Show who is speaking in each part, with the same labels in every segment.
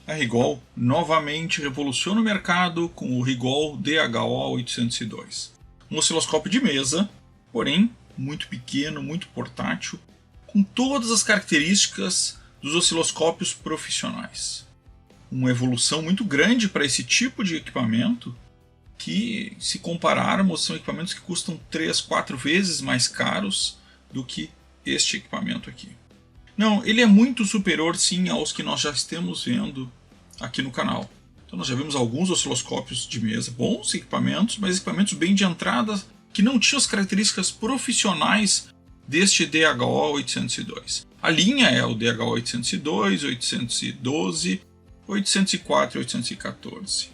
Speaker 1: A Rigol novamente revoluciona o mercado com o Rigol DHO-802. Um osciloscópio de mesa, porém muito pequeno, muito portátil, com todas as características dos osciloscópios profissionais. Uma evolução muito grande para esse tipo de equipamento, que, se compararmos, são equipamentos que custam 3, 4 vezes mais caros do que este equipamento aqui. Não, ele é muito superior sim aos que nós já estamos vendo aqui no canal. Então nós já vimos alguns osciloscópios de mesa, bons equipamentos, mas equipamentos bem de entrada que não tinham as características profissionais deste DHO-802. A linha é o DHO-802, 812, 804 e 814.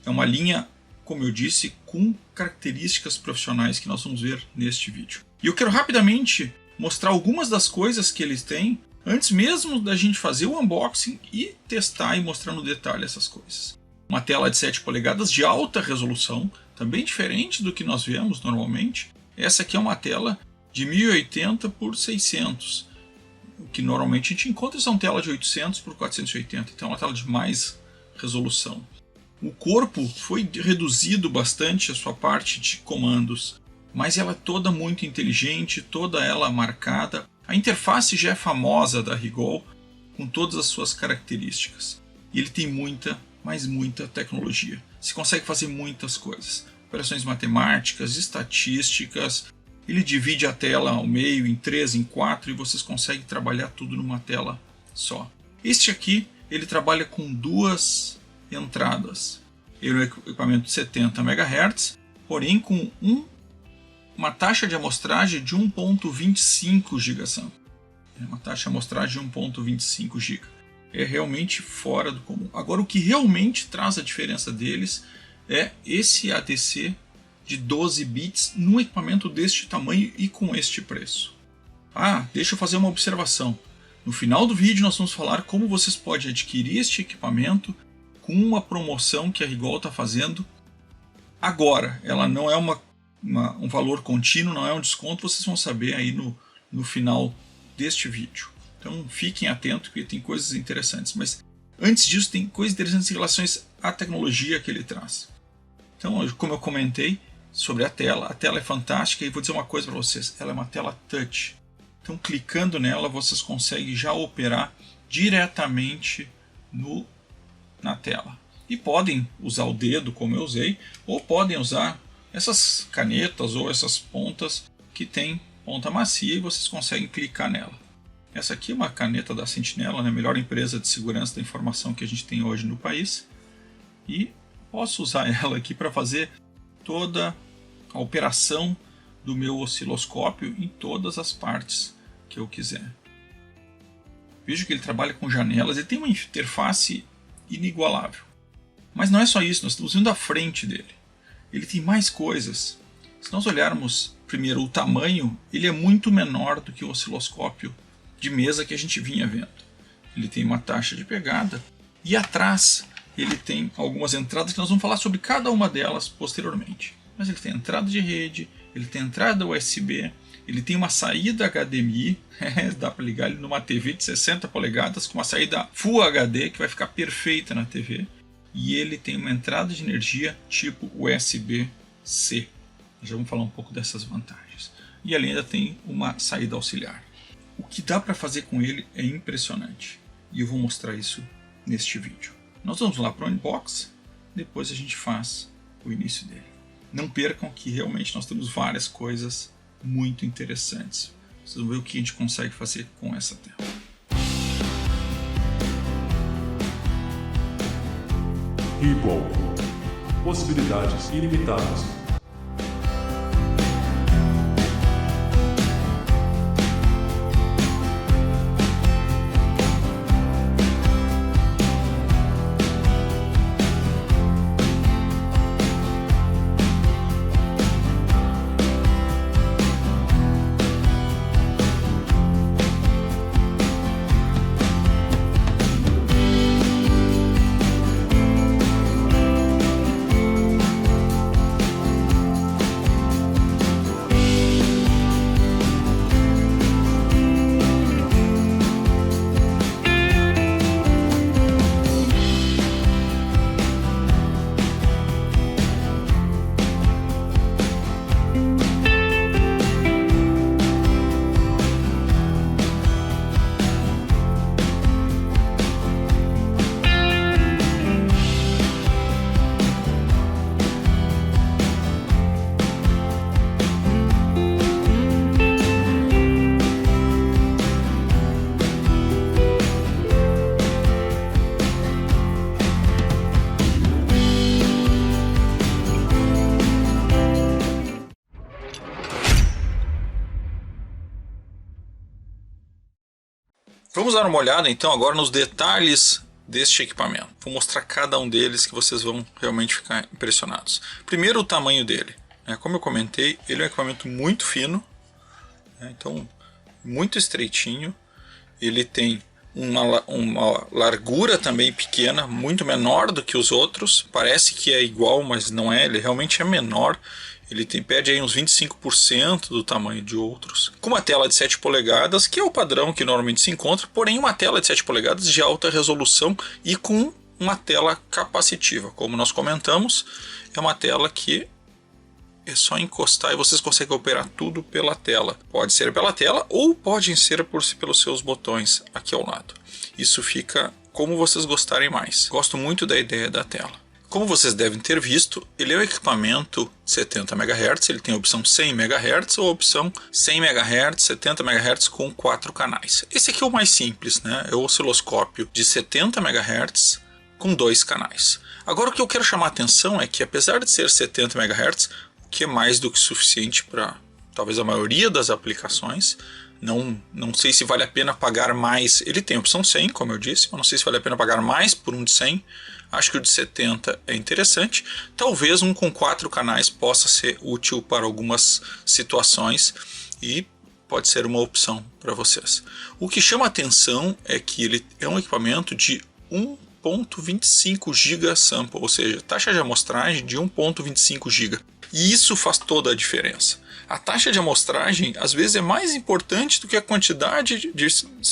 Speaker 1: É uma linha, como eu disse, com características profissionais que nós vamos ver neste vídeo. E eu quero rapidamente mostrar algumas das coisas que eles têm, antes mesmo da gente fazer o unboxing e testar e mostrar no detalhe essas coisas. Uma tela de 7 polegadas de alta resolução, também diferente do que nós vemos normalmente. Essa aqui é uma tela de 1080 por 600. O que normalmente a gente encontra são telas de 800 por 480, então é uma tela de mais resolução. O corpo foi reduzido bastante a sua parte de comandos, mas ela é toda muito inteligente, toda ela marcada. A interface já é famosa da Rigol, com todas as suas características. E ele tem muita, mas muita tecnologia. Se consegue fazer muitas coisas. Operações matemáticas, estatísticas. Ele divide a tela ao meio, em 3, em 4, e vocês conseguem trabalhar tudo numa tela só. Este aqui, ele trabalha com 2 entradas. Ele é um equipamento de 70 MHz, porém com uma taxa de amostragem de 1.25 GHz. É uma taxa de amostragem de 1.25 GB. É realmente fora do comum. Agora, o que realmente traz a diferença deles é esse ADC de 12 bits num equipamento deste tamanho e com este preço. Deixa eu fazer uma observação. No final do vídeo nós vamos falar como vocês podem adquirir este equipamento com uma promoção que a Rigol está fazendo agora. Ela não é um valor contínuo, não é um desconto, vocês vão saber aí no final deste vídeo. Então fiquem atentos, porque tem coisas interessantes. Mas antes disso, tem coisas interessantes em relação à tecnologia que ele traz. Então, como eu comentei sobre a tela é fantástica, e vou dizer uma coisa para vocês, ela é uma tela touch. Então, clicando nela, vocês conseguem já operar diretamente na tela. E podem usar o dedo, como eu usei, ou podem usar essas canetas ou essas pontas que tem ponta macia e vocês conseguem clicar nela. Essa aqui é uma caneta da Sentinela, a melhor empresa de segurança da informação que a gente tem hoje no país. E posso usar ela aqui para fazer toda a operação do meu osciloscópio em todas as partes que eu quiser. Vejo que ele trabalha com janelas e tem uma interface inigualável. Mas não é só isso, nós estamos vendo a frente dele. Ele tem mais coisas. Se nós olharmos primeiro o tamanho, ele é muito menor do que o osciloscópio de mesa que a gente vinha vendo. Ele tem uma taxa de pegada e atrás ele tem algumas entradas que nós vamos falar sobre cada uma delas posteriormente. Mas ele tem entrada de rede, ele tem entrada USB, ele tem uma saída HDMI, dá para ligar ele numa TV de 60 polegadas com uma saída Full HD que vai ficar perfeita na TV. E ele tem uma entrada de energia tipo USB-C. Já vamos falar um pouco dessas vantagens. E ele ainda tem uma saída auxiliar. O que dá para fazer com ele é impressionante. E eu vou mostrar isso neste vídeo. Nós vamos lá para o unboxing, depois a gente faz o início dele. Não percam que realmente nós temos várias coisas muito interessantes. Vocês vão ver o que a gente consegue fazer com essa tela.
Speaker 2: Rigol. Possibilidades ilimitadas.
Speaker 1: Vamos dar uma olhada então agora nos detalhes deste equipamento. Vou mostrar cada um deles que vocês vão realmente ficar impressionados. Primeiro, o tamanho dele. Como eu comentei, ele é um equipamento muito fino, então muito estreitinho. Ele tem uma largura também pequena, muito menor do que os outros. Parece que é igual, mas não é, ele realmente é menor. Ele pede aí uns 25% do tamanho de outros. Com uma tela de 7 polegadas, que é o padrão que normalmente se encontra, porém uma tela de 7 polegadas de alta resolução e com uma tela capacitiva. Como nós comentamos, é uma tela que é só encostar e vocês conseguem operar tudo pela tela. Pode ser pela tela ou pode ser pelos seus botões aqui ao lado. Isso fica como vocês gostarem mais. Gosto muito da ideia da tela. Como vocês devem ter visto, ele é um equipamento 70 MHz, ele tem a opção 100 MHz ou a opção 100 MHz, 70 MHz com 4 canais. Esse aqui é o mais simples, é o osciloscópio de 70 MHz com 2 canais. Agora o que eu quero chamar a atenção é que apesar de ser 70 MHz, o que é mais do que suficiente para talvez a maioria das aplicações, não sei se vale a pena pagar mais. Ele tem a opção 100, como eu disse, mas não sei se vale a pena pagar mais por um de 100. Acho que o de 70 é interessante. Talvez um com 4 canais possa ser útil para algumas situações e pode ser uma opção para vocês. O que chama atenção é que ele é um equipamento de 1.25 GB sample, ou seja, taxa de amostragem de 1.25 GB. E isso faz toda a diferença. A taxa de amostragem às vezes é mais importante do que a quantidade de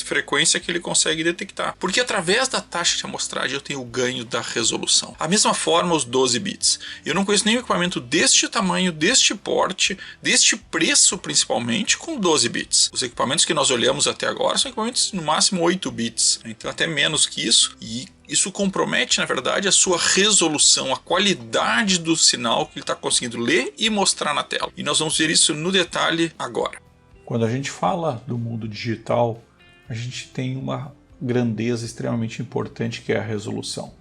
Speaker 1: frequência que ele consegue detectar. Porque através da taxa de amostragem eu tenho o ganho da resolução. A mesma forma os 12 bits. Eu não conheço nenhum equipamento deste tamanho, deste porte, deste preço principalmente, com 12 bits. Os equipamentos que nós olhamos até agora são equipamentos no máximo 8 bits. Então até menos que isso. E isso compromete, na verdade, a sua resolução, a qualidade do sinal que ele está conseguindo ler e mostrar na tela. E nós vamos ver isso no detalhe agora.
Speaker 3: Quando a gente fala do mundo digital, a gente tem uma grandeza extremamente importante que é a resolução.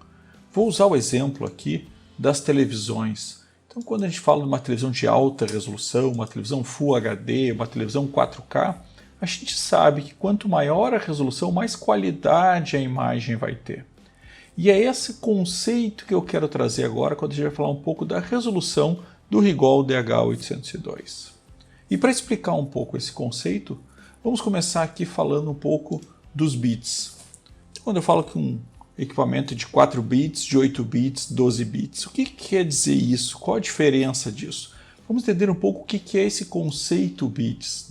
Speaker 3: Vou usar o exemplo aqui das televisões. Então, quando a gente fala de uma televisão de alta resolução, uma televisão Full HD, uma televisão 4K, a gente sabe que quanto maior a resolução, mais qualidade a imagem vai ter. E é esse conceito que eu quero trazer agora quando a gente vai falar um pouco da resolução do Rigol DH802. E para explicar um pouco esse conceito, vamos começar aqui falando um pouco dos bits. Quando eu falo que um equipamento de 4 bits, de 8 bits, 12 bits, o que quer dizer isso? Qual a diferença disso? Vamos entender um pouco o que é esse conceito bits,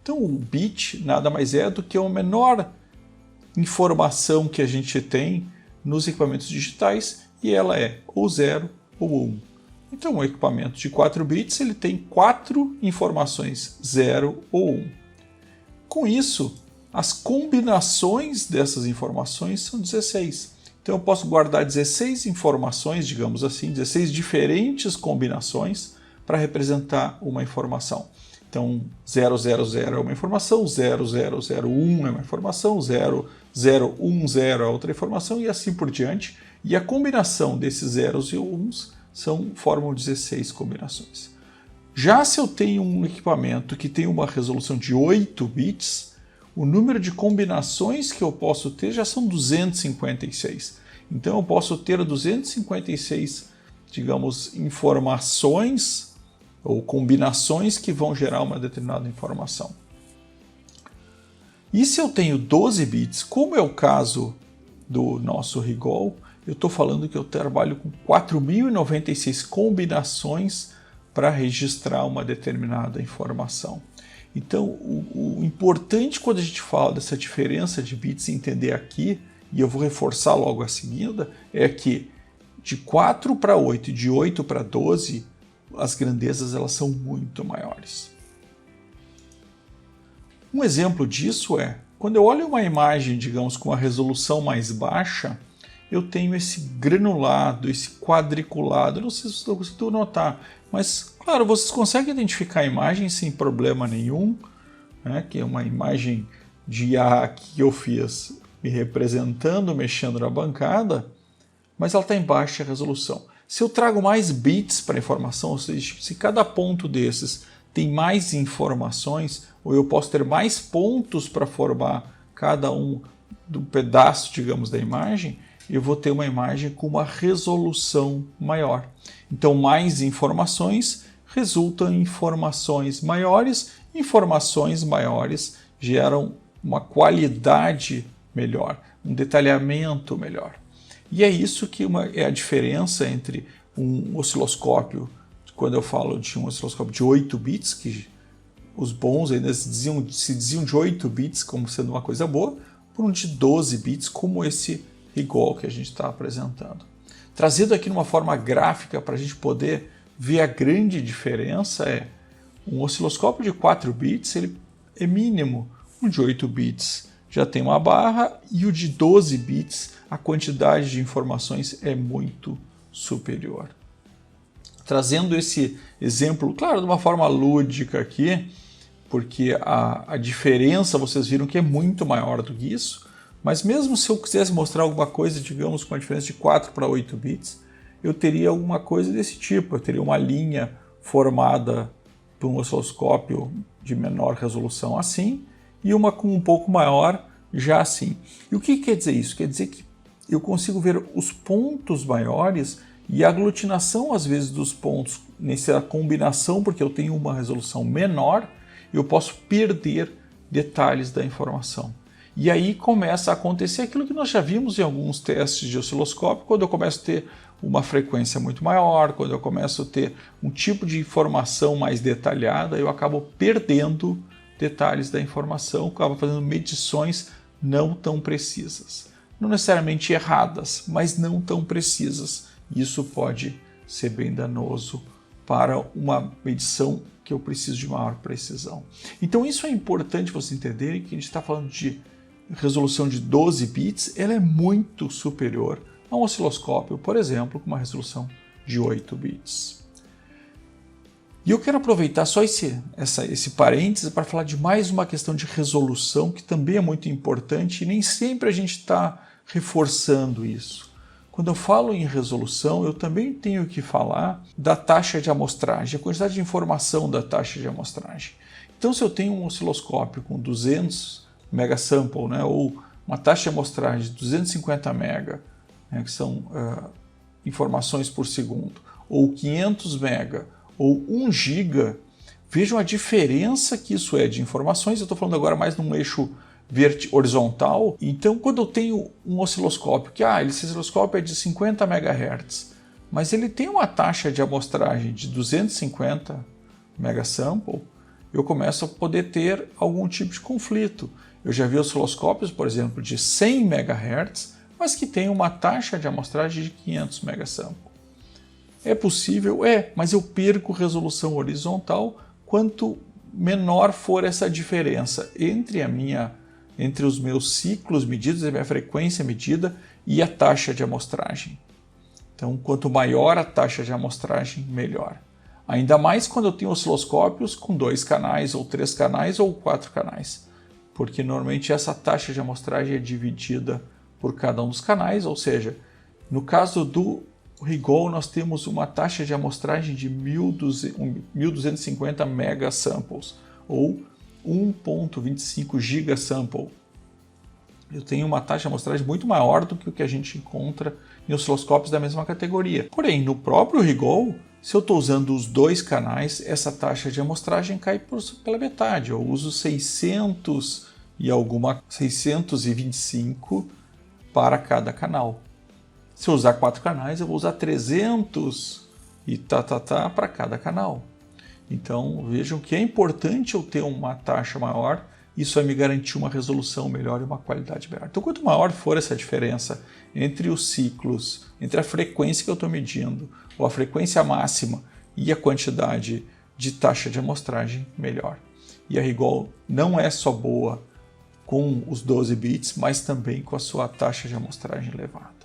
Speaker 3: Então o bit nada mais é do que a menor informação que a gente tem nos equipamentos digitais e ela é ou 0 ou 1. Então um equipamento de 4 bits ele tem 4 informações 0 ou 1. Com isso, as combinações dessas informações são 16. Então eu posso guardar 16 informações, digamos assim, 16 diferentes combinações para representar uma informação. Então 000 é uma informação, 0001 é uma informação, 0010 é outra informação e assim por diante. E a combinação desses zeros e uns formam 16 combinações. Já se eu tenho um equipamento que tem uma resolução de 8 bits, o número de combinações que eu posso ter já são 256. Então eu posso ter 256, digamos, informações ou combinações que vão gerar uma determinada informação. E se eu tenho 12 bits, como é o caso do nosso Rigol, eu estou falando que eu trabalho com 4.096 combinações para registrar uma determinada informação. Então, o importante quando a gente fala dessa diferença de bits, entender aqui, e eu vou reforçar logo a seguida, é que de 4 para 8 e de 8 para 12, as grandezas elas são muito maiores. Um exemplo disso é, quando eu olho uma imagem, digamos, com uma resolução mais baixa, eu tenho esse granulado, esse quadriculado, não sei se vocês conseguem notar, mas, claro, vocês conseguem identificar a imagem sem problema nenhum, que é uma imagem de IA que eu fiz me representando, mexendo na bancada, mas ela está em baixa resolução. Se eu trago mais bits para a informação, ou seja, se cada ponto desses tem mais informações, ou eu posso ter mais pontos para formar cada um do pedaço, digamos, da imagem, eu vou ter uma imagem com uma resolução maior. Então, mais informações resultam em informações maiores geram uma qualidade melhor, um detalhamento melhor. E é isso que é a diferença entre um osciloscópio, quando eu falo de um osciloscópio de 8 bits, que os bons ainda se diziam de 8 bits como sendo uma coisa boa, por um de 12 bits, como esse Rigol que a gente está apresentando. Trazido aqui numa forma gráfica para a gente poder ver a grande diferença um osciloscópio de 4 bits, ele é mínimo. O de 8 bits já tem uma barra e o de 12 bits, a quantidade de informações é muito superior. Trazendo esse exemplo, claro, de uma forma lúdica aqui, porque a diferença vocês viram que é muito maior do que isso, mas mesmo se eu quisesse mostrar alguma coisa, digamos, com a diferença de 4 para 8 bits, eu teria alguma coisa desse tipo, eu teria uma linha formada por um osciloscópio de menor resolução assim, e uma com um pouco maior já assim. E o que quer dizer isso? Quer dizer que eu consigo ver os pontos maiores e a aglutinação, às vezes, dos pontos nessa combinação, porque eu tenho uma resolução menor, eu posso perder detalhes da informação. E aí começa a acontecer aquilo que nós já vimos em alguns testes de osciloscópio, quando eu começo a ter uma frequência muito maior, quando eu começo a ter um tipo de informação mais detalhada, eu acabo perdendo detalhes da informação, acabo fazendo medições não tão precisas. Não necessariamente erradas, mas não tão precisas. Isso pode ser bem danoso para uma medição que eu preciso de maior precisão. Então isso é importante vocês entenderem, que a gente está falando de resolução de 12 bits, ela é muito superior a um osciloscópio, por exemplo, com uma resolução de 8 bits. E eu quero aproveitar só esse parêntese para falar de mais uma questão de resolução, que também é muito importante e nem sempre a gente está reforçando isso. Quando eu falo em resolução, eu também tenho que falar da taxa de amostragem, a quantidade de informação da taxa de amostragem. Então, se eu tenho um osciloscópio com 200 megasample, né, ou uma taxa de amostragem de 250 mega, né, que são informações por segundo, ou 500 mega, ou 1 giga, vejam a diferença que isso é de informações. Eu estou falando agora mais num eixo horizontal. Então, quando eu tenho um osciloscópio, esse osciloscópio é de 50 MHz, mas ele tem uma taxa de amostragem de 250 megasample, eu começo a poder ter algum tipo de conflito. Eu já vi osciloscópios, por exemplo, de 100 MHz, mas que tem uma taxa de amostragem de 500 megasample. É possível? Mas eu perco resolução horizontal quanto menor for essa diferença entre os meus ciclos medidos, a minha frequência medida e a taxa de amostragem. Então, quanto maior a taxa de amostragem, melhor. Ainda mais quando eu tenho osciloscópios com 2 canais, ou 3 canais, ou 4 canais. Porque normalmente essa taxa de amostragem é dividida por cada um dos canais, ou seja, no caso do Rigol nós temos uma taxa de amostragem de 1250 megasamples, ou 1.25 gigasample. Eu tenho uma taxa de amostragem muito maior do que o que a gente encontra em osciloscópios da mesma categoria. Porém, no próprio Rigol, se eu estou usando os 2 canais, essa taxa de amostragem cai pela metade. Eu uso 625 para cada canal. Se eu usar 4 canais, eu vou usar 300 e para cada canal. Então, vejam que é importante eu ter uma taxa maior, isso vai me garantir uma resolução melhor e uma qualidade melhor. Então, quanto maior for essa diferença entre os ciclos, entre a frequência que eu estou medindo, ou a frequência máxima e a quantidade de taxa de amostragem, melhor. E a Rigol não é só boa com os 12 bits, mas também com a sua taxa de amostragem elevada.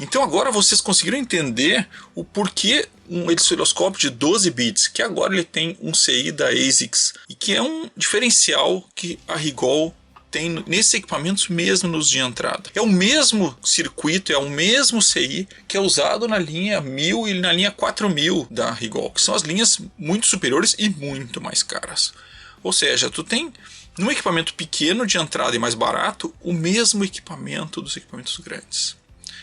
Speaker 1: Então agora vocês conseguiram entender o porquê um osciloscópio de 12 bits, que agora ele tem um CI da ASICS, e que é um diferencial que a Rigol tem nesses equipamentos mesmo nos de entrada. É o mesmo circuito, é o mesmo CI que é usado na linha 1000 e na linha 4000 da Rigol, que são as linhas muito superiores e muito mais caras. Ou seja, tu tem num equipamento pequeno de entrada e mais barato, o mesmo equipamento dos equipamentos grandes.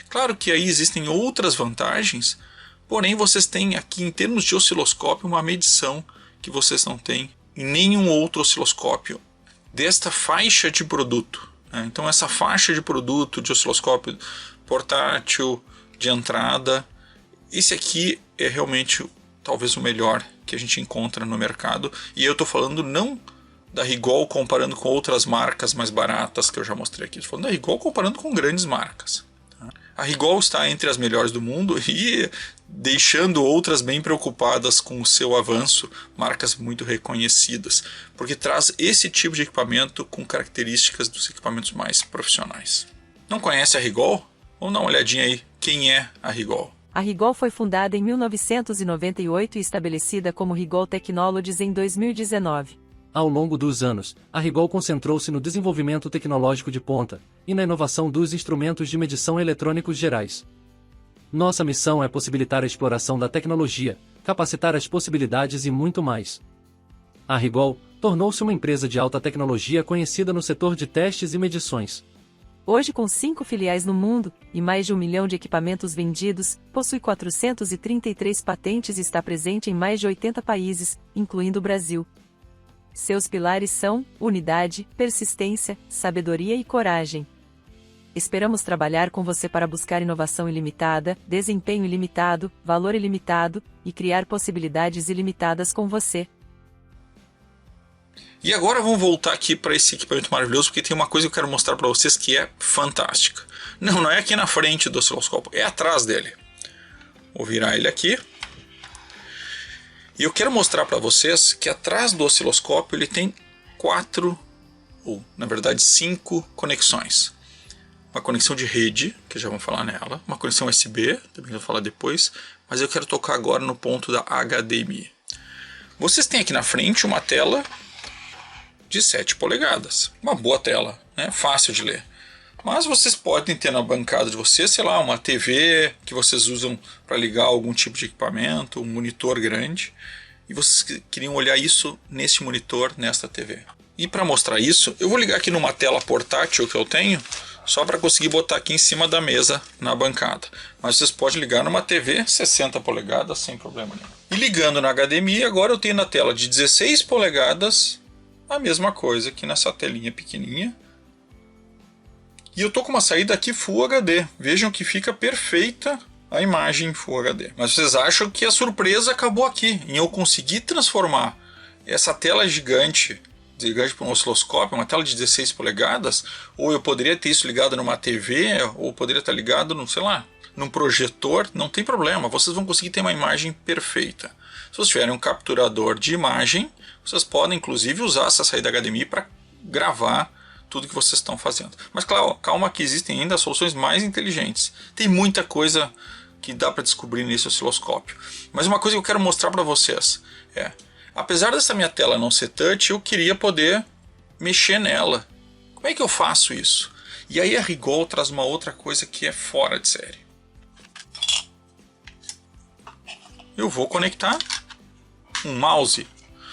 Speaker 1: Claro que aí existem outras vantagens, porém vocês têm aqui em termos de osciloscópio uma medição que vocês não têm em nenhum outro osciloscópio desta faixa de produto. Então essa faixa de produto de osciloscópio portátil, de entrada, esse aqui é realmente talvez o melhor que a gente encontra no mercado. E eu estou falando não da Rigol comparando com outras marcas mais baratas que eu já mostrei aqui. Estou falando da Rigol comparando com grandes marcas. A Rigol está entre as melhores do mundo e deixando outras bem preocupadas com o seu avanço, marcas muito reconhecidas, porque traz esse tipo de equipamento com características dos equipamentos mais profissionais. Não conhece a Rigol? Vamos dar uma olhadinha aí. Quem é a Rigol?
Speaker 4: A Rigol foi fundada em 1998 e estabelecida como Rigol Technologies em 2019.
Speaker 5: Ao longo dos anos, a Rigol concentrou-se no desenvolvimento tecnológico de ponta e na inovação dos instrumentos de medição eletrônicos gerais. Nossa missão é possibilitar a exploração da tecnologia, capacitar as possibilidades e muito mais. A Rigol tornou-se uma empresa de alta tecnologia conhecida no setor de testes e medições.
Speaker 4: Hoje, com 5 filiais no mundo e mais de 1 milhão de equipamentos vendidos, possui 433 patentes e está presente em mais de 80 países, incluindo o Brasil. Seus pilares são unidade, persistência, sabedoria e coragem. Esperamos trabalhar com você para buscar inovação ilimitada, desempenho ilimitado, valor ilimitado e criar possibilidades ilimitadas com você.
Speaker 1: E agora vamos voltar aqui para esse equipamento maravilhoso, porque tem uma coisa que eu quero mostrar para vocês que é fantástica. Não é aqui na frente do osciloscópio, é atrás dele. Vou virar ele aqui. E eu quero mostrar para vocês que atrás do osciloscópio ele tem 4, ou na verdade 5 conexões. Uma conexão de rede, que já vamos falar nela. Uma conexão USB, também vou falar depois. Mas eu quero tocar agora no ponto da HDMI. Vocês têm aqui na frente uma tela de 7 polegadas. Uma boa tela, né? Fácil de ler. Mas vocês podem ter na bancada de vocês, sei lá, uma TV que vocês usam para ligar algum tipo de equipamento, um monitor grande. E vocês queriam olhar isso nesse monitor, nesta TV. E para mostrar isso, eu vou ligar aqui numa tela portátil que eu tenho, só para conseguir botar aqui em cima da mesa na bancada. Mas vocês podem ligar numa TV 60 polegadas sem problema nenhum. E ligando na HDMI, agora eu tenho na tela de 16 polegadas a mesma coisa que nessa telinha pequenininha. E eu tô com uma saída aqui Full HD. Vejam que fica perfeita a imagem Full HD. Mas vocês acham que a surpresa acabou aqui, em eu conseguir transformar essa tela gigante para um osciloscópio, uma tela de 16 polegadas, ou eu poderia ter isso ligado numa TV, ou poderia estar ligado num projetor, não tem problema, vocês vão conseguir ter uma imagem perfeita. Se vocês tiverem um capturador de imagem, vocês podem inclusive usar essa saída HDMI para gravar tudo que vocês estão fazendo. Mas claro, calma que existem ainda soluções mais inteligentes. Tem muita coisa que dá para descobrir nesse osciloscópio. Mas uma coisa que eu quero mostrar para vocês é, apesar dessa minha tela não ser touch, eu queria poder mexer nela. Como é que eu faço isso? E aí a Rigol traz uma outra coisa que é fora de série. Eu vou conectar um mouse.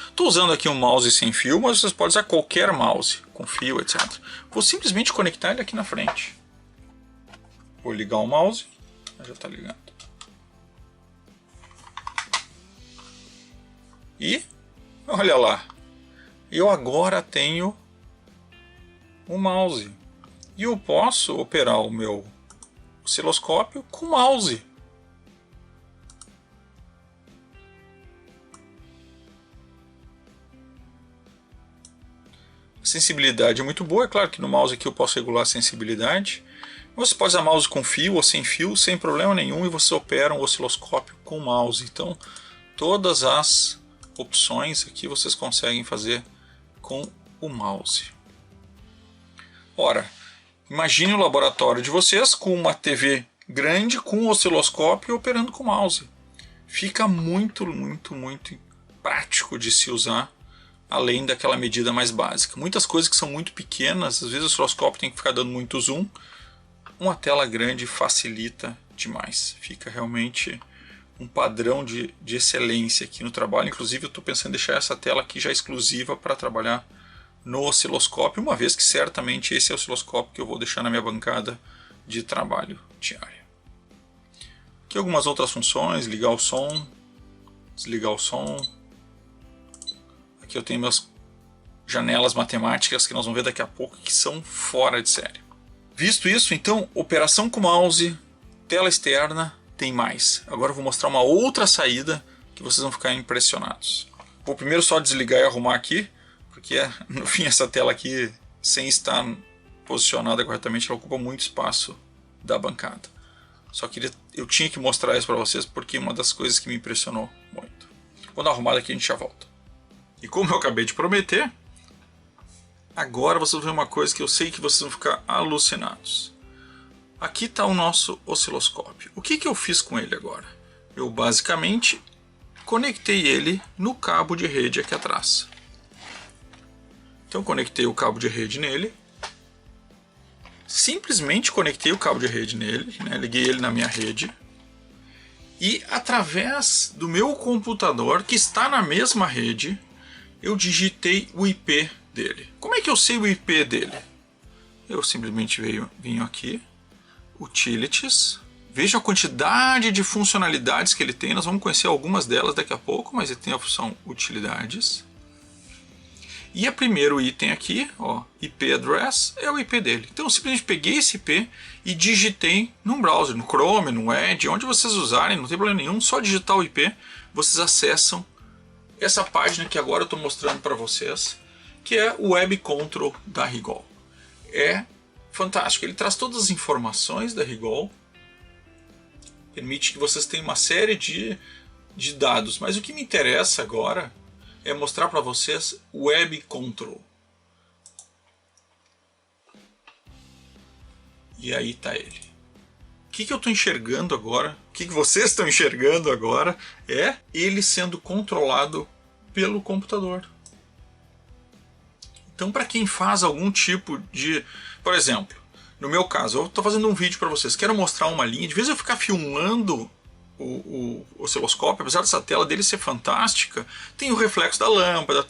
Speaker 1: Estou usando aqui um mouse sem fio, mas vocês podem usar qualquer mouse com fio, etc. Vou simplesmente conectar ele aqui na frente. Vou ligar o mouse. Já está ligado. E olha lá, eu agora tenho um mouse. E eu posso operar o meu osciloscópio com mouse. A sensibilidade é muito boa, é claro que no mouse aqui eu posso regular a sensibilidade. Você pode usar mouse com fio ou sem fio, sem problema nenhum, e você opera um osciloscópio com mouse. Então, todas as opções aqui vocês conseguem fazer com o mouse. Ora, imagine o laboratório de vocês com uma TV grande, com um osciloscópio operando com mouse. Fica muito prático de se usar, além daquela medida mais básica. Muitas coisas que são muito pequenas, às vezes o osciloscópio tem que ficar dando muito zoom. Uma tela grande facilita demais. Fica realmente um padrão de excelência aqui no trabalho. Inclusive eu estou pensando em deixar essa tela aqui já exclusiva para trabalhar no osciloscópio, uma vez que certamente esse é o osciloscópio que eu vou deixar na minha bancada de trabalho diário. Aqui algumas outras funções, ligar o som, desligar o som. Aqui eu tenho minhas janelas matemáticas que nós vamos ver daqui a pouco que são fora de série. Visto isso, então, operação com mouse, tela externa, tem mais. Agora eu vou mostrar uma outra saída que vocês vão ficar impressionados. Vou primeiro só desligar e arrumar aqui, porque no fim essa tela aqui, sem estar posicionada corretamente, ela ocupa muito espaço da bancada. Eu tinha que mostrar isso para vocês porque é uma das coisas que me impressionou muito. Vou dar uma arrumada aqui e a gente já volta. E como eu acabei de prometer, agora vocês vão ver uma coisa que eu sei que vocês vão ficar alucinados. Aqui está o nosso osciloscópio. O que eu fiz com ele agora? Eu basicamente conectei ele no cabo de rede aqui atrás. Então conectei o cabo de rede nele. Simplesmente conectei o cabo de rede nele, né? Liguei ele na minha rede. E através do meu computador, que está na mesma rede, eu digitei o IP dele. Como é que eu sei o IP dele? Eu simplesmente vim aqui, Utilities, veja a quantidade de funcionalidades que ele tem, nós vamos conhecer algumas delas daqui a pouco, mas ele tem a função Utilidades. E o primeiro item aqui, ó, IP Address, é o IP dele. Então eu simplesmente peguei esse IP e digitei num browser, no Chrome, no Edge, onde vocês usarem, não tem problema nenhum, só digitar o IP, vocês acessam essa página que agora eu estou mostrando para vocês, que é o Web Control da Rigol. É fantástico, ele traz todas as informações da Rigol, permite que vocês tenham uma série de dados, mas o que me interessa agora é mostrar para vocês o Web Control. E aí está ele. O que eu estou enxergando agora, o que vocês estão enxergando agora é ele sendo controlado pelo computador. Então, para quem faz algum tipo de... Por exemplo, no meu caso, eu estou fazendo um vídeo para vocês, quero mostrar uma linha, de vez eu ficar filmando o osciloscópio, apesar dessa tela dele ser fantástica, tem o reflexo da lâmpada,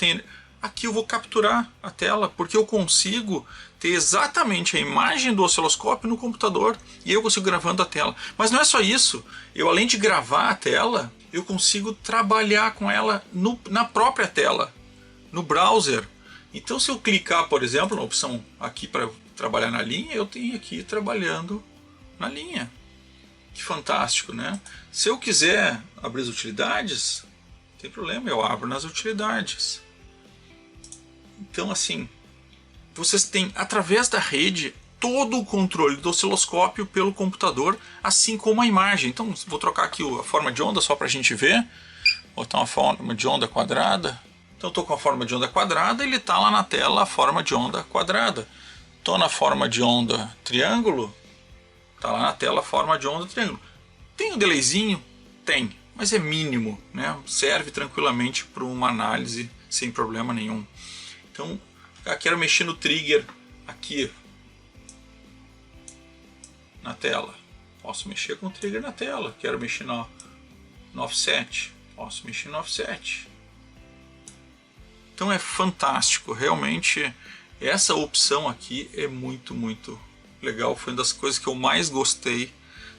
Speaker 1: aqui eu vou capturar a tela, porque eu consigo ter exatamente a imagem do osciloscópio no computador, e eu consigo gravando a tela. Mas não é só isso, eu além de gravar a tela, eu consigo trabalhar com ela na própria tela, no browser. Então se eu clicar, por exemplo, na opção aqui para trabalhar na linha, eu tenho aqui trabalhando na linha. Que fantástico, né? Se eu quiser abrir as utilidades, não tem problema, eu abro nas utilidades. Então assim, vocês têm através da rede todo o controle do osciloscópio pelo computador, assim como a imagem. Então vou trocar aqui a forma de onda só para a gente ver. Vou botar uma forma de onda quadrada. Então estou com a forma de onda quadrada, ele está lá na tela a forma de onda quadrada. Estou na forma de onda triângulo, está lá na tela a forma de onda triângulo. Tem um delayzinho? Tem, mas é mínimo, né? Serve tranquilamente para uma análise sem problema nenhum. Então, quero mexer no trigger aqui na tela. Posso mexer com o trigger na tela. Quero mexer no offset. Posso mexer no offset. Então é fantástico, realmente essa opção aqui é muito, muito legal. Foi uma das coisas que eu mais gostei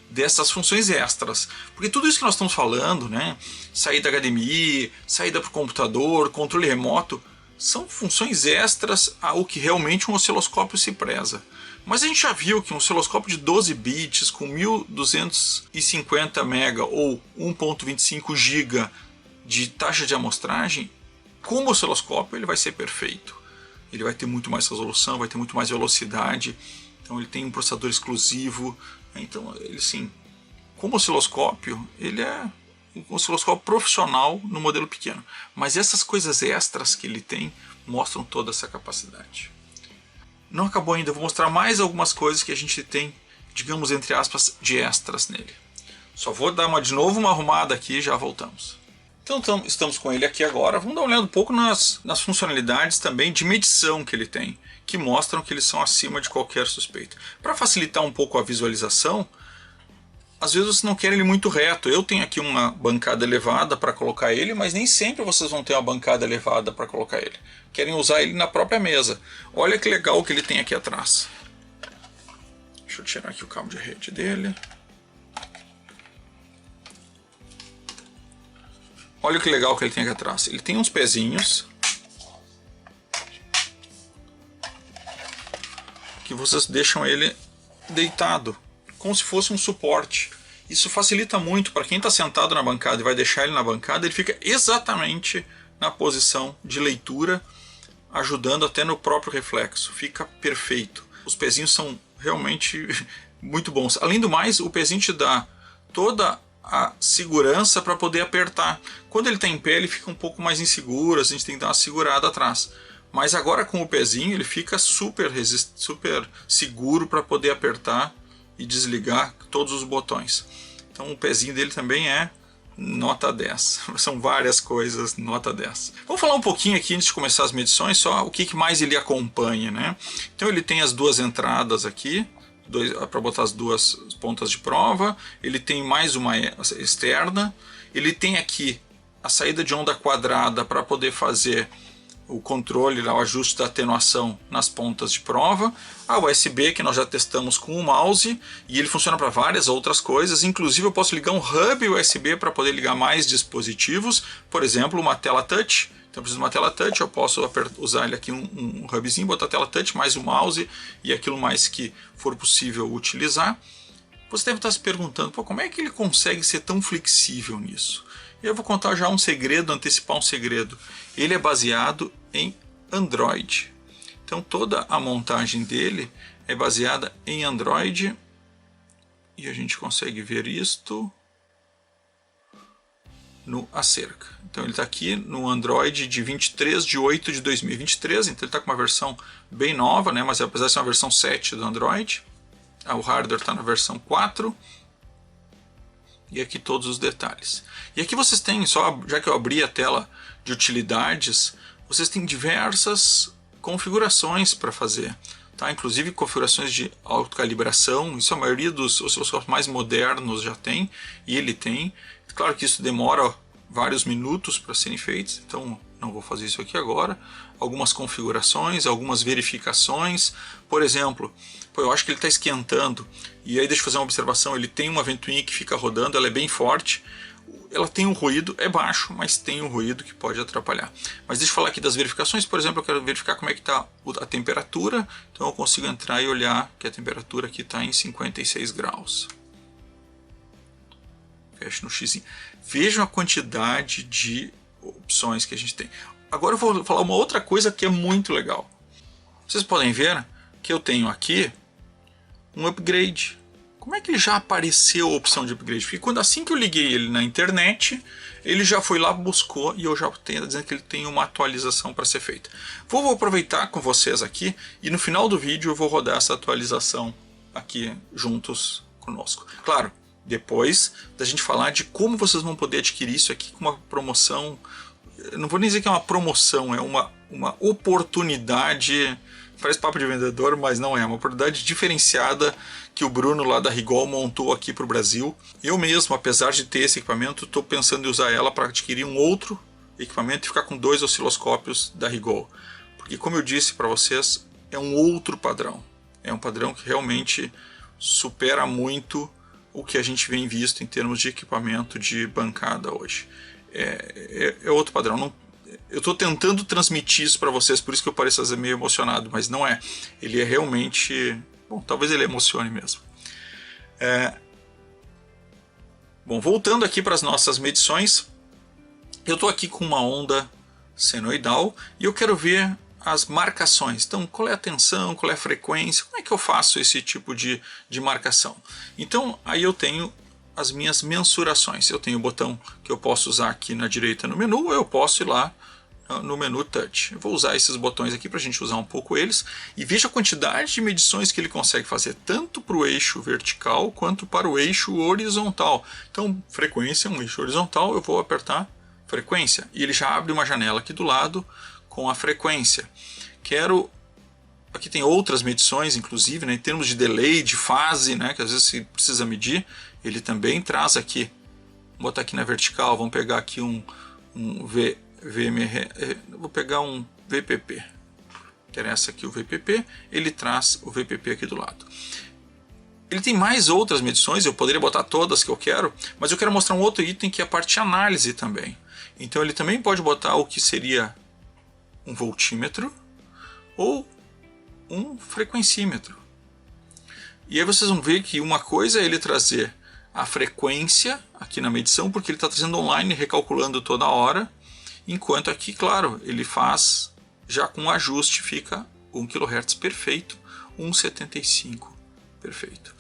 Speaker 1: dessas funções extras. Porque tudo isso que nós estamos falando, né? Saída HDMI, saída para o computador, controle remoto, são funções extras ao que realmente um osciloscópio se preza. Mas a gente já viu que um osciloscópio de 12 bits com 1250 MB ou 1.25 GB de taxa de amostragem, como osciloscópio ele vai ser perfeito. Ele vai ter muito mais resolução, vai ter muito mais velocidade, então ele tem um processador exclusivo. Então, ele sim, como osciloscópio, ele é um osciloscópio profissional no modelo pequeno. Mas essas coisas extras que ele tem mostram toda essa capacidade. Não acabou ainda, eu vou mostrar mais algumas coisas que a gente tem, digamos, entre aspas, de extras nele. Só vou dar de novo uma arrumada aqui e já voltamos. Então estamos com ele aqui agora. Vamos dar uma olhada um pouco nas funcionalidades também de medição que ele tem, que mostram que eles são acima de qualquer suspeita. Para facilitar um pouco a visualização, às vezes você não quer ele muito reto. Eu tenho aqui uma bancada elevada para colocar ele, mas nem sempre vocês vão ter uma bancada elevada para colocar ele. Querem usar ele na própria mesa. Olha que legal que ele tem aqui atrás. Deixa eu tirar aqui o cabo de rede dele. Olha que legal que ele tem aqui atrás. Ele tem uns pezinhos que vocês deixam ele deitado, como se fosse um suporte. Isso facilita muito para quem está sentado na bancada e vai deixar ele na bancada, ele fica exatamente na posição de leitura, ajudando até no próprio reflexo. Fica perfeito. Os pezinhos são realmente muito bons. Além do mais, o pezinho te dá toda a segurança para poder apertar. Quando ele está em pé, ele fica um pouco mais inseguro, a gente tem que dar uma segurada atrás. Mas agora com o pezinho, ele fica super seguro para poder apertar e desligar todos os botões. Então o pezinho dele também é nota 10. São várias coisas, nota 10. Vamos falar um pouquinho aqui, antes de começar as medições, só o que mais ele acompanha, né? Então ele tem as duas entradas aqui, para botar as duas pontas de prova. Ele tem mais uma externa. Ele tem aqui a saída de onda quadrada para poder fazer o controle, o ajuste da atenuação nas pontas de prova, a USB que nós já testamos com o mouse e ele funciona para várias outras coisas, inclusive eu posso ligar um hub USB para poder ligar mais dispositivos, por exemplo uma tela touch, então eu preciso de uma tela touch, eu posso usar ele aqui um hubzinho, botar a tela touch mais o mouse e aquilo mais que for possível utilizar. Você deve estar se perguntando, pô, como é que ele consegue ser tão flexível nisso? E eu vou contar já um segredo, antecipar um segredo. Ele é baseado em Android. Então toda a montagem dele é baseada em Android. E a gente consegue ver isto no Acerca. Então ele está aqui no Android de 23 de 8 de 2023. Então ele está com uma versão bem nova, né? Mas apesar de ser uma versão 7 do Android, o hardware está na versão 4. E aqui todos os detalhes. E aqui vocês têm, só já que eu abri a tela de utilidades, vocês têm diversas configurações para fazer. Tá? Inclusive configurações de autocalibração, isso a maioria dos osciloscópios mais modernos já tem, e ele tem. Claro que isso demora vários minutos para serem feitos, então não vou fazer isso aqui agora. Algumas configurações, algumas verificações. Por exemplo, eu acho que ele está esquentando. E aí deixa eu fazer uma observação, ele tem uma ventoinha que fica rodando, ela é bem forte. Ela tem um ruído, é baixo, mas tem um ruído que pode atrapalhar. Mas deixa eu falar aqui das verificações. Por exemplo, eu quero verificar como é que está a temperatura. Então eu consigo entrar e olhar que a temperatura aqui está em 56 graus. Fecho no X. Vejam a quantidade de opções que a gente tem. Agora eu vou falar uma outra coisa que é muito legal. Vocês podem ver que eu tenho aqui um upgrade. Como é que ele já apareceu a opção de upgrade? Porque assim que eu liguei ele na internet, ele já foi lá, buscou e eu já tenho dizendo que ele tem uma atualização para ser feita. Vou aproveitar com vocês aqui e no final do vídeo eu vou rodar essa atualização aqui juntos conosco. Claro, depois da gente falar de como vocês vão poder adquirir isso aqui com uma promoção. Não vou nem dizer que é uma promoção, é uma oportunidade. Parece papo de vendedor, mas não é. Uma oportunidade diferenciada que o Bruno lá da Rigol montou aqui para o Brasil. Eu mesmo, apesar de ter esse equipamento, estou pensando em usar ela para adquirir um outro equipamento e ficar com 2 osciloscópios da Rigol. Porque, como eu disse para vocês, é um outro padrão. É um padrão que realmente supera muito o que a gente vem visto em termos de equipamento de bancada hoje. É outro padrão. Não, eu estou tentando transmitir isso para vocês, por isso que eu pareço ser meio emocionado, mas não é. Ele é realmente... Bom, talvez ele emocione mesmo. Bom, voltando aqui para as nossas medições, eu estou aqui com uma onda senoidal e eu quero ver as marcações. Então, qual é a tensão, qual é a frequência, como é que eu faço esse tipo de marcação? Então, aí eu tenho as minhas mensurações. Eu tenho o botão que eu posso usar aqui na direita no menu, ou eu posso ir lá no menu Touch. Eu vou usar esses botões aqui para a gente usar um pouco eles. E veja a quantidade de medições que ele consegue fazer, tanto para o eixo vertical quanto para o eixo horizontal. Então, frequência, um eixo horizontal, eu vou apertar frequência. E ele já abre uma janela aqui do lado com a frequência. Quero aqui tem outras medições, inclusive, né, em termos de delay, de fase, né, que às vezes se precisa medir, ele também traz aqui. Vou botar aqui na vertical, vamos pegar aqui um VMR, vou pegar um VPP. Interessa aqui o VPP, ele traz o VPP aqui do lado. Ele tem mais outras medições, eu poderia botar todas que eu quero, mas eu quero mostrar um outro item que é a parte de análise também. Então ele também pode botar o que seria um voltímetro ou um frequencímetro. E aí vocês vão ver que uma coisa é ele trazer a frequência aqui na medição, porque ele está trazendo online, recalculando toda hora, enquanto aqui, claro, ele faz já com ajuste, fica 1 kHz perfeito, 1,75 perfeito.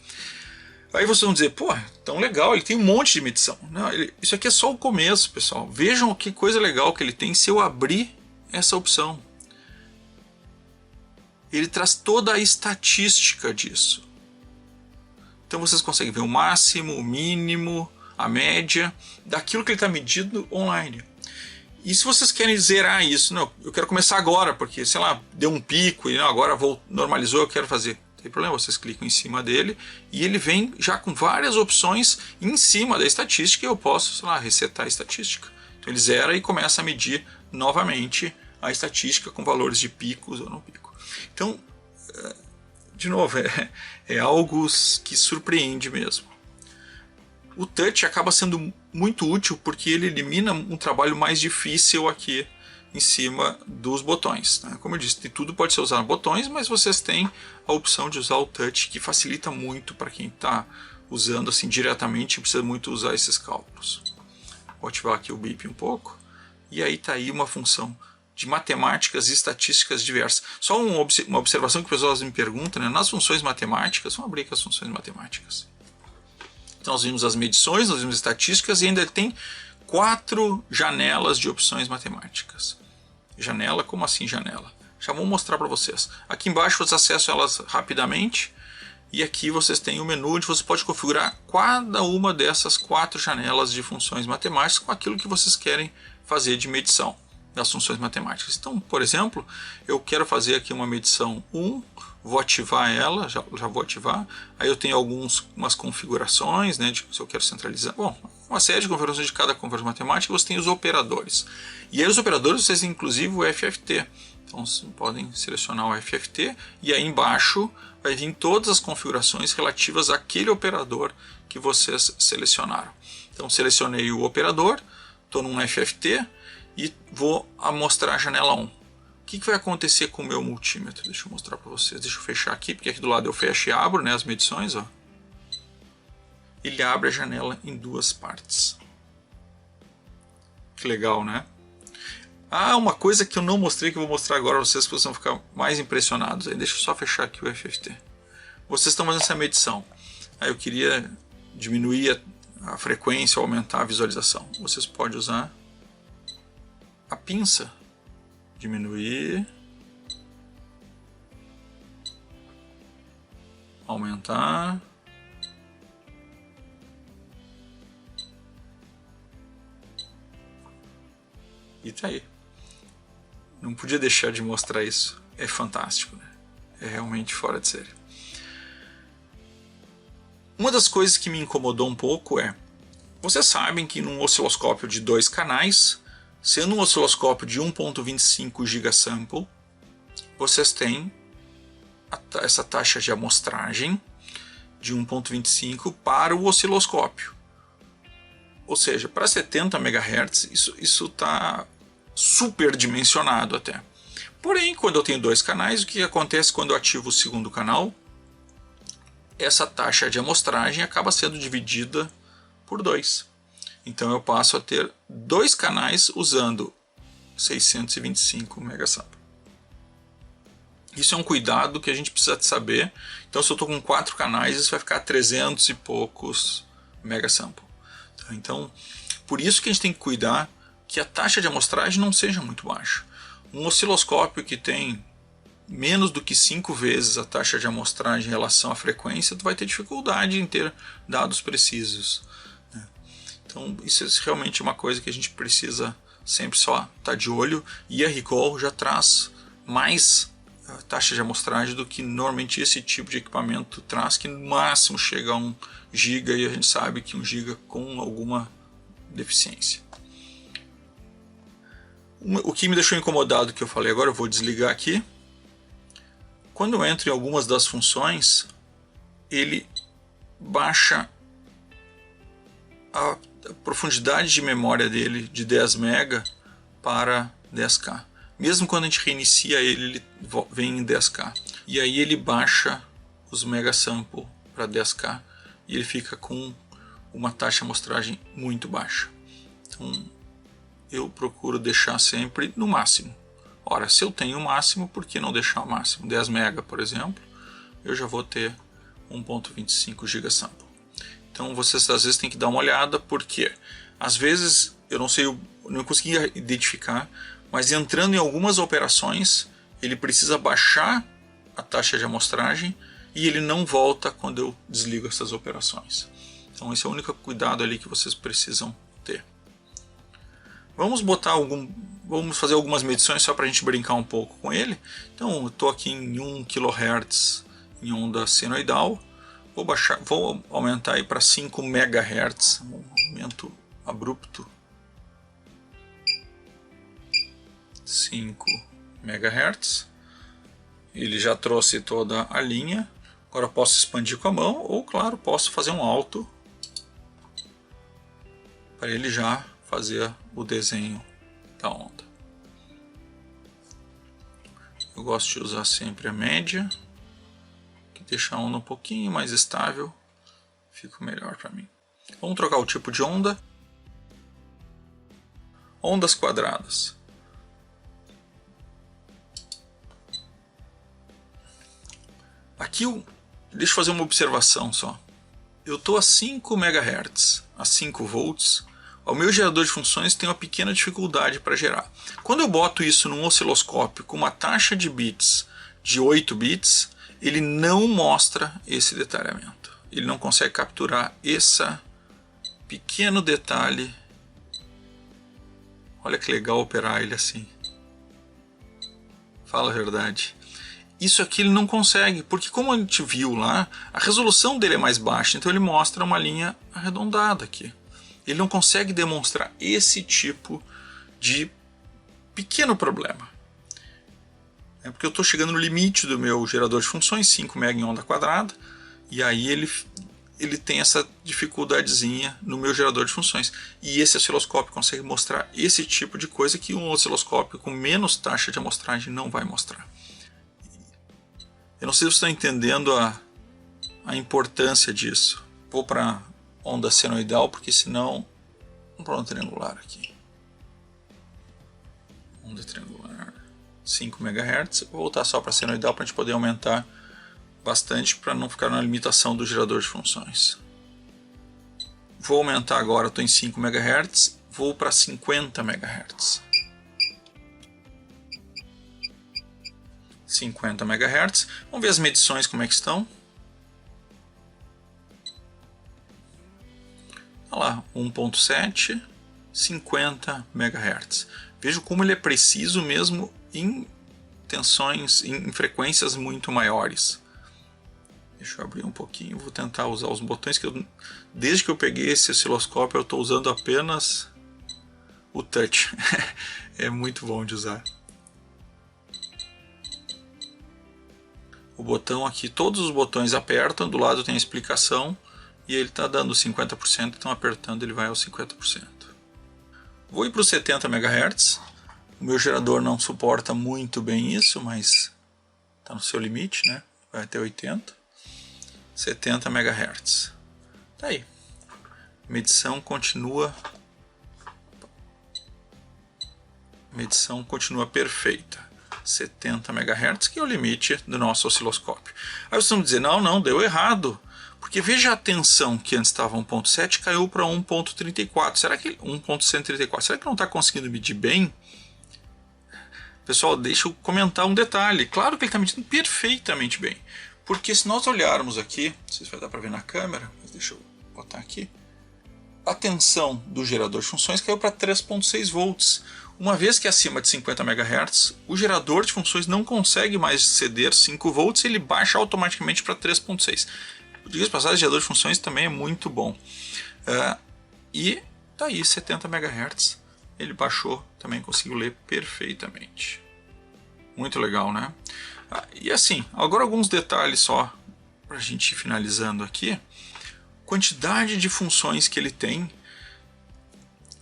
Speaker 1: Aí vocês vão dizer, pô, tão legal, ele tem um monte de medição. Não, isso aqui é só o começo, pessoal. Vejam que coisa legal que ele tem se eu abrir essa opção. Ele traz toda a estatística disso. Então vocês conseguem ver o máximo, o mínimo, a média, daquilo que ele está medindo online. E se vocês querem zerar isso, não, eu quero começar agora, porque, sei lá, deu um pico e não, agora normalizou, eu quero fazer. Não tem problema, vocês clicam em cima dele e ele vem já com várias opções em cima da estatística e eu posso, sei lá, resetar a estatística. Então ele zera e começa a medir novamente a estatística com valores de picos ou não pico. Então, de novo, é algo que surpreende mesmo. O touch acaba sendo muito útil porque ele elimina um trabalho mais difícil aqui em cima dos botões, né? Como eu disse, tudo pode ser usado botões, mas vocês têm a opção de usar o touch, que facilita muito para quem está usando assim diretamente e precisa muito usar esses cálculos. Vou ativar aqui o BIP um pouco, e aí está aí uma função de matemáticas e estatísticas diversas. Só uma observação que as pessoas me perguntam, né? Nas funções matemáticas, vamos abrir aqui as funções matemáticas. Então nós vimos as medições, nós vimos estatísticas e ainda tem 4 janelas de opções matemáticas. Janela, como assim janela? Já vou mostrar para vocês. Aqui embaixo vocês acessam elas rapidamente e aqui vocês têm o menu onde você pode configurar cada uma dessas 4 janelas de funções matemáticas com aquilo que vocês querem fazer de medição das funções matemáticas. Então, por exemplo, eu quero fazer aqui uma medição 1, vou ativar ela, já vou ativar. Aí eu tenho umas configurações, né, se eu quero centralizar. Bom, uma série de configurações de cada configuração matemática, você tem os operadores. E aí os operadores, vocês têm inclusive o FFT. Então, vocês podem selecionar o FFT e aí embaixo vai vir todas as configurações relativas àquele operador que vocês selecionaram. Então, selecionei o operador, estou num FFT e vou mostrar a janela 1. O que vai acontecer com o meu multímetro? Deixa eu mostrar para vocês. Deixa eu fechar aqui, porque aqui do lado eu fecho e abro, né, as medições. Ó. Ele abre a janela em 2 partes. Que legal, né? Ah, uma coisa que eu não mostrei, que eu vou mostrar agora para vocês, que vocês vão ficar mais impressionados. Aí, deixa eu só fechar aqui o FFT. Vocês estão fazendo essa medição. Aí eu queria diminuir a frequência ou aumentar a visualização. Vocês podem usar a pinça. Diminuir, aumentar, e tá aí. Não podia deixar de mostrar isso. É fantástico, né? É realmente fora de série. Uma das coisas que me incomodou um pouco é, vocês sabem que num osciloscópio de 2 canais, sendo um osciloscópio de 1.25 gigasample, vocês têm essa taxa de amostragem de 1.25 para o osciloscópio. Ou seja, para 70 MHz, isso está superdimensionado até. Porém, quando eu tenho 2 canais, o que acontece quando eu ativo o segundo canal? Essa taxa de amostragem acaba sendo dividida por 2. Então eu passo a ter 2 canais usando 625 megasample. Isso é um cuidado que a gente precisa saber. Então se eu estou com 4 canais, isso vai ficar 300 e poucos megasample. Então, por isso que a gente tem que cuidar que a taxa de amostragem não seja muito baixa. Um osciloscópio que tem menos do que 5 vezes a taxa de amostragem em relação à frequência, tu vai ter dificuldade em ter dados precisos. Então isso é realmente uma coisa que a gente precisa sempre só estar de olho, e a Rigol já traz mais taxa de amostragem do que normalmente esse tipo de equipamento traz, que no máximo chega a 1 GB, e a gente sabe que 1 GB com alguma deficiência. O que me deixou incomodado que eu falei agora, eu vou desligar aqui. Quando eu entro em algumas das funções, ele baixa a profundidade de memória dele de 10 MB para 10K. Mesmo quando a gente reinicia ele vem em 10K. E aí ele baixa os megasample para 10K e ele fica com uma taxa de amostragem muito baixa. Então eu procuro deixar sempre no máximo. Ora, se eu tenho o máximo, por que não deixar o máximo? 10 MB, por exemplo, eu já vou ter 1.25 GB sample. Então vocês às vezes têm que dar uma olhada, porque às vezes eu não consegui identificar, mas entrando em algumas operações ele precisa baixar a taxa de amostragem e ele não volta quando eu desligo essas operações. Então esse é o único cuidado ali que vocês precisam ter. Vamos fazer algumas medições só para a gente brincar um pouco com ele. Então eu estou aqui em 1 kHz em onda senoidal. Vou aumentar aí para 5 MHz, um aumento abrupto. 5 MHz. Ele já trouxe toda a linha. Agora eu posso expandir com a mão, ou claro, posso fazer um alto para ele já fazer o desenho da onda. Eu gosto de usar sempre a média, que deixa a onda um pouquinho mais estável, fica melhor para mim. Vamos trocar o tipo de onda. Ondas quadradas. Aqui deixa eu fazer uma observação só. Eu estou a 5 MHz, a 5 volts. O meu gerador de funções tem uma pequena dificuldade para gerar. Quando eu boto isso num osciloscópio com uma taxa de bits de 8 bits, ele não mostra esse detalhamento. Ele não consegue capturar esse pequeno detalhe. Olha que legal operar ele assim. Fala a verdade. Isso aqui ele não consegue, porque como a gente viu lá, a resolução dele é mais baixa, então ele mostra uma linha arredondada aqui. Ele não consegue demonstrar esse tipo de pequeno problema. É porque eu estou chegando no limite do meu gerador de funções, 5 MB em onda quadrada, e aí ele tem essa dificuldadezinha no meu gerador de funções. E esse osciloscópio consegue mostrar esse tipo de coisa que um osciloscópio com menos taxa de amostragem não vai mostrar. Eu não sei se vocês estão entendendo a importância disso. Vou para onda senoidal, porque senão... Vamos para onda triangular aqui. Onda triangular, 5 MHz. Vou voltar só para senoidal para a gente poder aumentar bastante, para não ficar na limitação do gerador de funções. Vou aumentar agora, estou em 5 MHz, vou para 50 MHz. 50 MHz. Vamos ver as medições como é que estão. Olha lá, 1.7, 50 MHz. Veja como ele é preciso mesmo em tensões, em frequências muito maiores. Deixa eu abrir um pouquinho, vou tentar usar os botões que desde que eu peguei esse osciloscópio eu estou usando apenas o touch. É muito bom de usar. O botão aqui, todos os botões apertam, do lado tem a explicação e ele está dando 50%, então apertando ele vai aos 50%. Vou ir para os 70 MHz, o meu gerador não suporta muito bem isso, mas está no seu limite, né? Vai até 80, 70 MHz. Tá aí, a medição continua perfeita. 70 MHz, que é o limite do nosso osciloscópio. Aí vocês vão dizer, não, deu errado, porque veja a tensão que antes estava 1.7, caiu para 1.34, será que 1.134, será que não está conseguindo medir bem? Pessoal, deixa eu comentar um detalhe, claro que ele está medindo perfeitamente bem, porque se nós olharmos aqui, não sei se vai dar para ver na câmera, mas deixa eu botar aqui, a tensão do gerador de funções caiu para 3.6 volts, Uma vez que é acima de 50 MHz, o gerador de funções não consegue mais ceder 5 volts, ele baixa automaticamente para 3.6. Diga-se de passagem, o gerador de funções também é muito bom. E tá aí, 70 MHz, ele baixou, também conseguiu ler perfeitamente. Muito legal, né? E assim, agora alguns detalhes só para a gente ir finalizando aqui. Quantidade de funções que ele tem,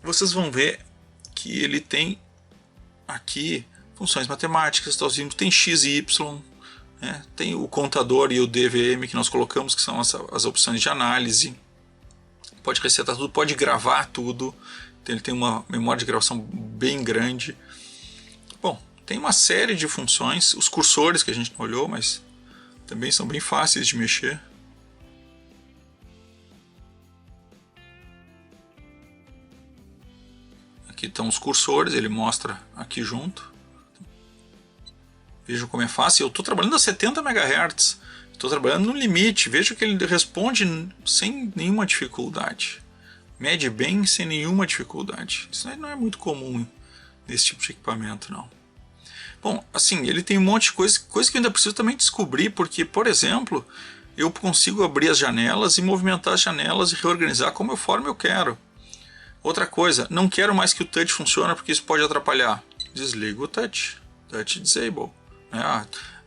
Speaker 1: vocês vão ver que ele tem aqui funções matemáticas, tem x e y, né? Tem o contador e o DVM que nós colocamos, que são as opções de análise. Pode resetar tudo, pode gravar tudo. Então, ele tem uma memória de gravação bem grande. Bom, tem uma série de funções, os cursores que a gente não olhou, mas também são bem fáceis de mexer. Aqui estão os cursores, ele mostra aqui junto. Vejam como é fácil. Eu estou trabalhando a 70 MHz. Estou trabalhando no limite. Veja que ele responde sem nenhuma dificuldade. Mede bem sem nenhuma dificuldade. Isso não é muito comum nesse tipo de equipamento, não. Bom, assim, ele tem um monte de coisa que eu ainda preciso também descobrir, porque, por exemplo, eu consigo abrir as janelas e movimentar as janelas e reorganizar conforme eu quero. Outra coisa, não quero mais que o touch funcione porque isso pode atrapalhar. Desligo o touch. Touch disable.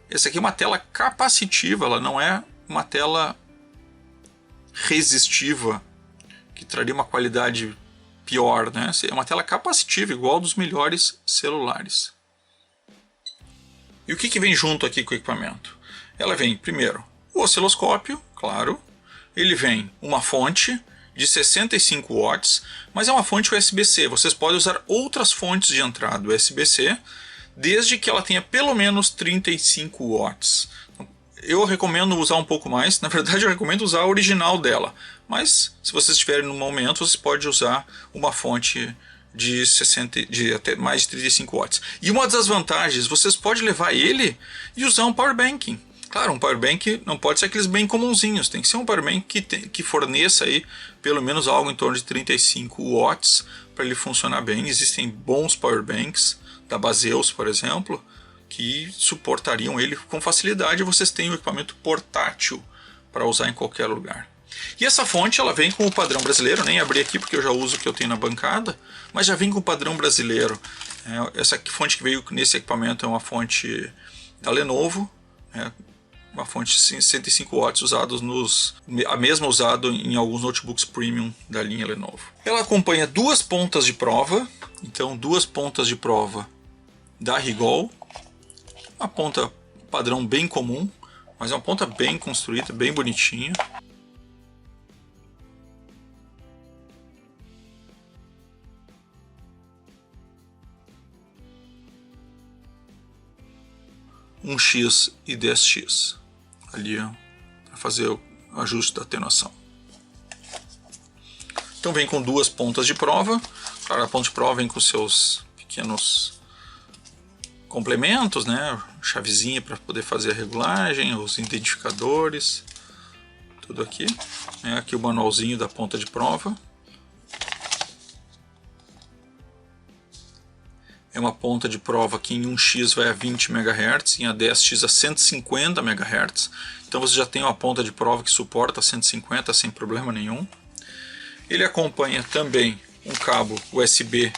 Speaker 1: Essa aqui é uma tela capacitiva, ela não é uma tela resistiva, que traria uma qualidade pior, né? É uma tela capacitiva, igual dos melhores celulares. E o que vem junto aqui com o equipamento? Ela vem, primeiro, o osciloscópio, claro. Ele vem uma fonte de 65 watts, mas é uma fonte USB-C. Vocês podem usar outras fontes de entrada USB-C, desde que ela tenha pelo menos 35 watts. Eu recomendo usar um pouco mais, na verdade eu recomendo usar a original dela, mas se vocês estiverem no momento, vocês podem usar uma fonte de até mais de 35 watts. E uma das vantagens, vocês podem levar ele e usar um power banking. Claro, um power bank não pode ser aqueles bem comunzinhos, tem que ser um power bank que forneça aí pelo menos algo em torno de 35 watts para ele funcionar bem. Existem bons power banks da Baseus, por exemplo, que suportariam ele com facilidade. Vocês têm um equipamento portátil para usar em qualquer lugar. E essa fonte ela vem com o padrão brasileiro, nem abri aqui porque eu já uso o que eu tenho na bancada, mas já vem com o padrão brasileiro. Essa fonte que veio nesse equipamento é uma fonte da Lenovo, uma fonte de 105 watts a mesma usada em alguns notebooks premium da linha Lenovo. Ela acompanha duas pontas de prova, então duas pontas de prova da Rigol, uma ponta padrão bem comum, mas é uma ponta bem construída, bem bonitinha. Um X e 10X ali para fazer o ajuste da atenuação. Então vem com duas pontas de prova. Claro, a ponta de prova vem com seus pequenos complementos, né? Chavezinha para poder fazer a regulagem, os identificadores, tudo aqui. Aqui o manualzinho da ponta de prova. É uma ponta de prova que em 1x vai a 20 MHz, em a 10x a 150 MHz. Então você já tem uma ponta de prova que suporta 150 sem problema nenhum. Ele acompanha também um cabo USB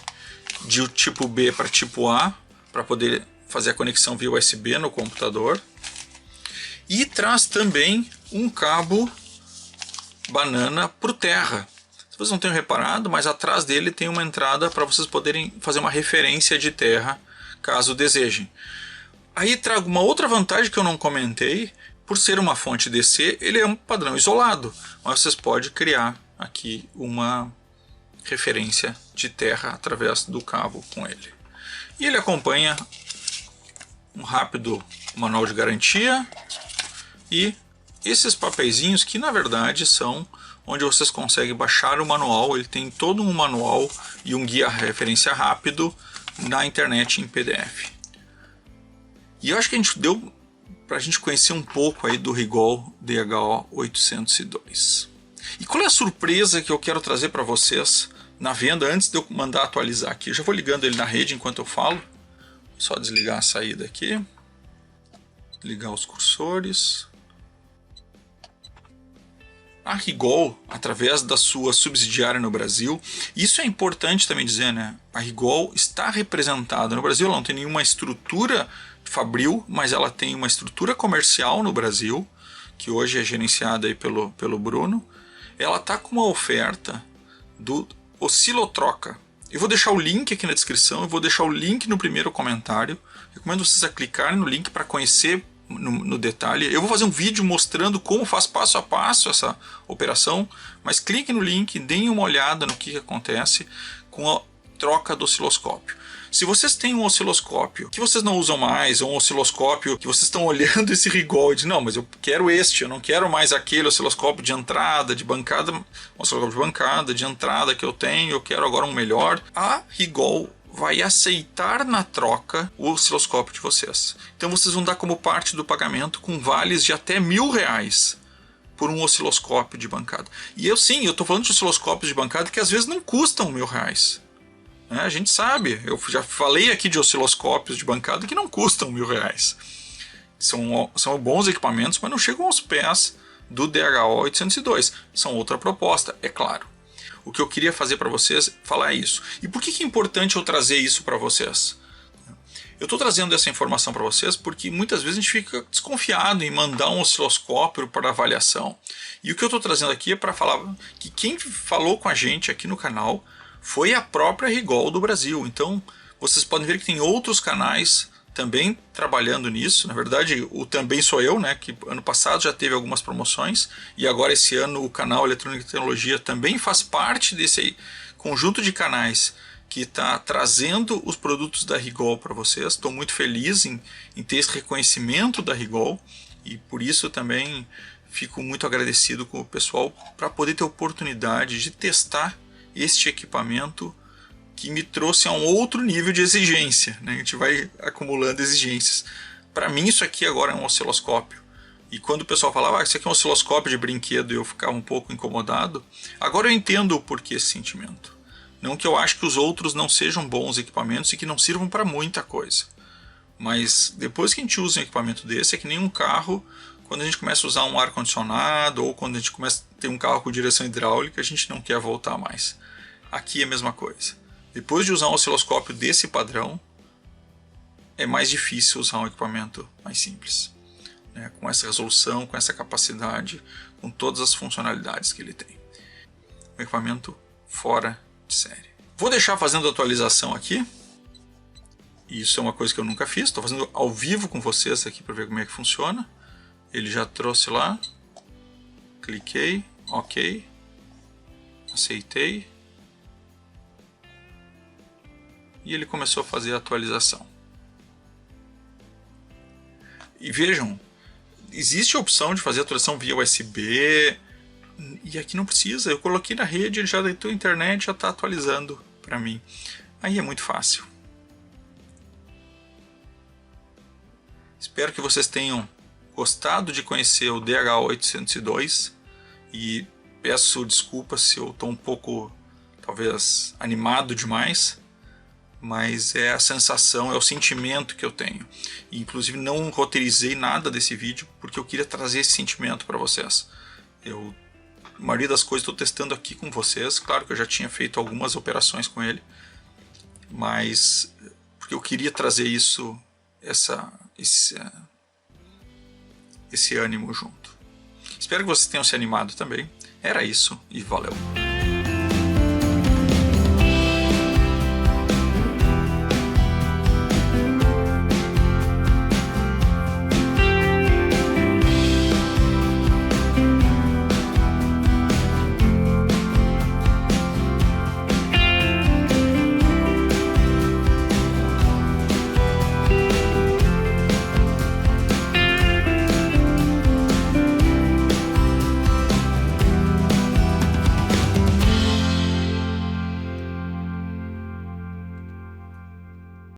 Speaker 1: de tipo B para tipo A, para poder fazer a conexão via USB no computador. E traz também um cabo banana para o Terra. Vocês não tenham reparado, mas atrás dele tem uma entrada para vocês poderem fazer uma referência de terra, caso desejem. Aí trago uma outra vantagem que eu não comentei. Por ser uma fonte DC, ele é um padrão isolado, mas vocês podem criar aqui uma referência de terra através do cabo com ele. E ele acompanha um rápido manual de garantia e esses papeizinhos que na verdade são onde vocês conseguem baixar o manual. Ele tem todo um manual e um guia referência rápido na internet em PDF. E eu acho que a gente deu para a gente conhecer um pouco aí do Rigol DHO 802. E qual é a surpresa que eu quero trazer para vocês na venda antes de eu mandar atualizar aqui. Eu já vou ligando ele na rede enquanto eu falo. Só desligar a saída aqui. Ligar os cursores. A Rigol, através da sua subsidiária no Brasil, isso é importante também dizer, né? A Rigol está representada no Brasil, ela não tem nenhuma estrutura fabril, mas ela tem uma estrutura comercial no Brasil, que hoje é gerenciada aí pelo Bruno. Ela está com uma oferta do Oscilotroca. Eu vou deixar o link aqui na descrição, eu vou deixar o link no primeiro comentário. Recomendo vocês a clicarem no link para conhecer no detalhe. Eu vou fazer um vídeo mostrando como faz passo a passo essa operação, mas cliquem no link, deem uma olhada no que acontece com a troca do osciloscópio. Se vocês têm um osciloscópio que vocês não usam mais, ou um osciloscópio que vocês estão olhando esse Rigol e dizem, não, mas eu quero este, eu não quero mais aquele osciloscópio de entrada, de bancada, um osciloscópio de bancada, de entrada que eu tenho, eu quero agora um melhor. A Rigol vai aceitar na troca o osciloscópio de vocês. Então vocês vão dar como parte do pagamento com vales de até R$1.000 por um osciloscópio de bancada. E eu estou falando de osciloscópios de bancada que às vezes não custam R$1.000. A gente sabe, eu já falei aqui de osciloscópios de bancada que não custam R$1.000. São bons equipamentos, mas não chegam aos pés do DHO 802. São outra proposta, é claro. O que eu queria fazer para vocês falar é isso. E por que é importante eu trazer isso para vocês? Eu estou trazendo essa informação para vocês porque muitas vezes a gente fica desconfiado em mandar um osciloscópio para avaliação. E o que eu estou trazendo aqui é para falar que quem falou com a gente aqui no canal foi a própria Rigol do Brasil. Então vocês podem ver que tem outros canais também trabalhando nisso. Na verdade, o Também Sou Eu, né, que ano passado já teve algumas promoções, e agora esse ano o canal Eletrônica e Tecnologia também faz parte desse conjunto de canais que está trazendo os produtos da Rigol para vocês. Estou muito feliz em ter esse reconhecimento da Rigol, e por isso também fico muito agradecido com o pessoal para poder ter a oportunidade de testar este equipamento que me trouxe a um outro nível de exigência, né? A gente vai acumulando exigências. Para mim isso aqui agora é um osciloscópio. E quando o pessoal falava, isso aqui é um osciloscópio de brinquedo, e eu ficava um pouco incomodado, agora eu entendo o porquê esse sentimento. Não que eu acho que os outros não sejam bons equipamentos e que não sirvam para muita coisa. Mas depois que a gente usa um equipamento desse, é que nem um carro, quando a gente começa a usar um ar-condicionado, ou quando a gente começa a ter um carro com direção hidráulica, a gente não quer voltar mais. Aqui é a mesma coisa. Depois de usar um osciloscópio desse padrão, é mais difícil usar um equipamento mais simples, né? Com essa resolução, com essa capacidade, com todas as funcionalidades que ele tem. Um equipamento fora de série. Vou deixar fazendo atualização aqui. Isso é uma coisa que eu nunca fiz. Estou fazendo ao vivo com vocês aqui para ver como é que funciona. Ele já trouxe lá. Cliquei. Ok. Aceitei. E ele começou a fazer a atualização. E vejam, existe a opção de fazer a atualização via USB, e aqui não precisa. Eu coloquei na rede, ele já deitou a internet, já está atualizando para mim. Aí é muito fácil. Espero que vocês tenham gostado de conhecer o DHO 802 e peço desculpas se eu estou um pouco, talvez, animado demais. Mas é a sensação, é o sentimento que eu tenho. E, inclusive não roteirizei nada desse vídeo porque eu queria trazer esse sentimento para vocês. A maioria das coisas estou testando aqui com vocês. Claro que eu já tinha feito algumas operações com ele, mas porque eu queria trazer isso, esse ânimo junto. Espero que vocês tenham se animado também. Era isso e valeu!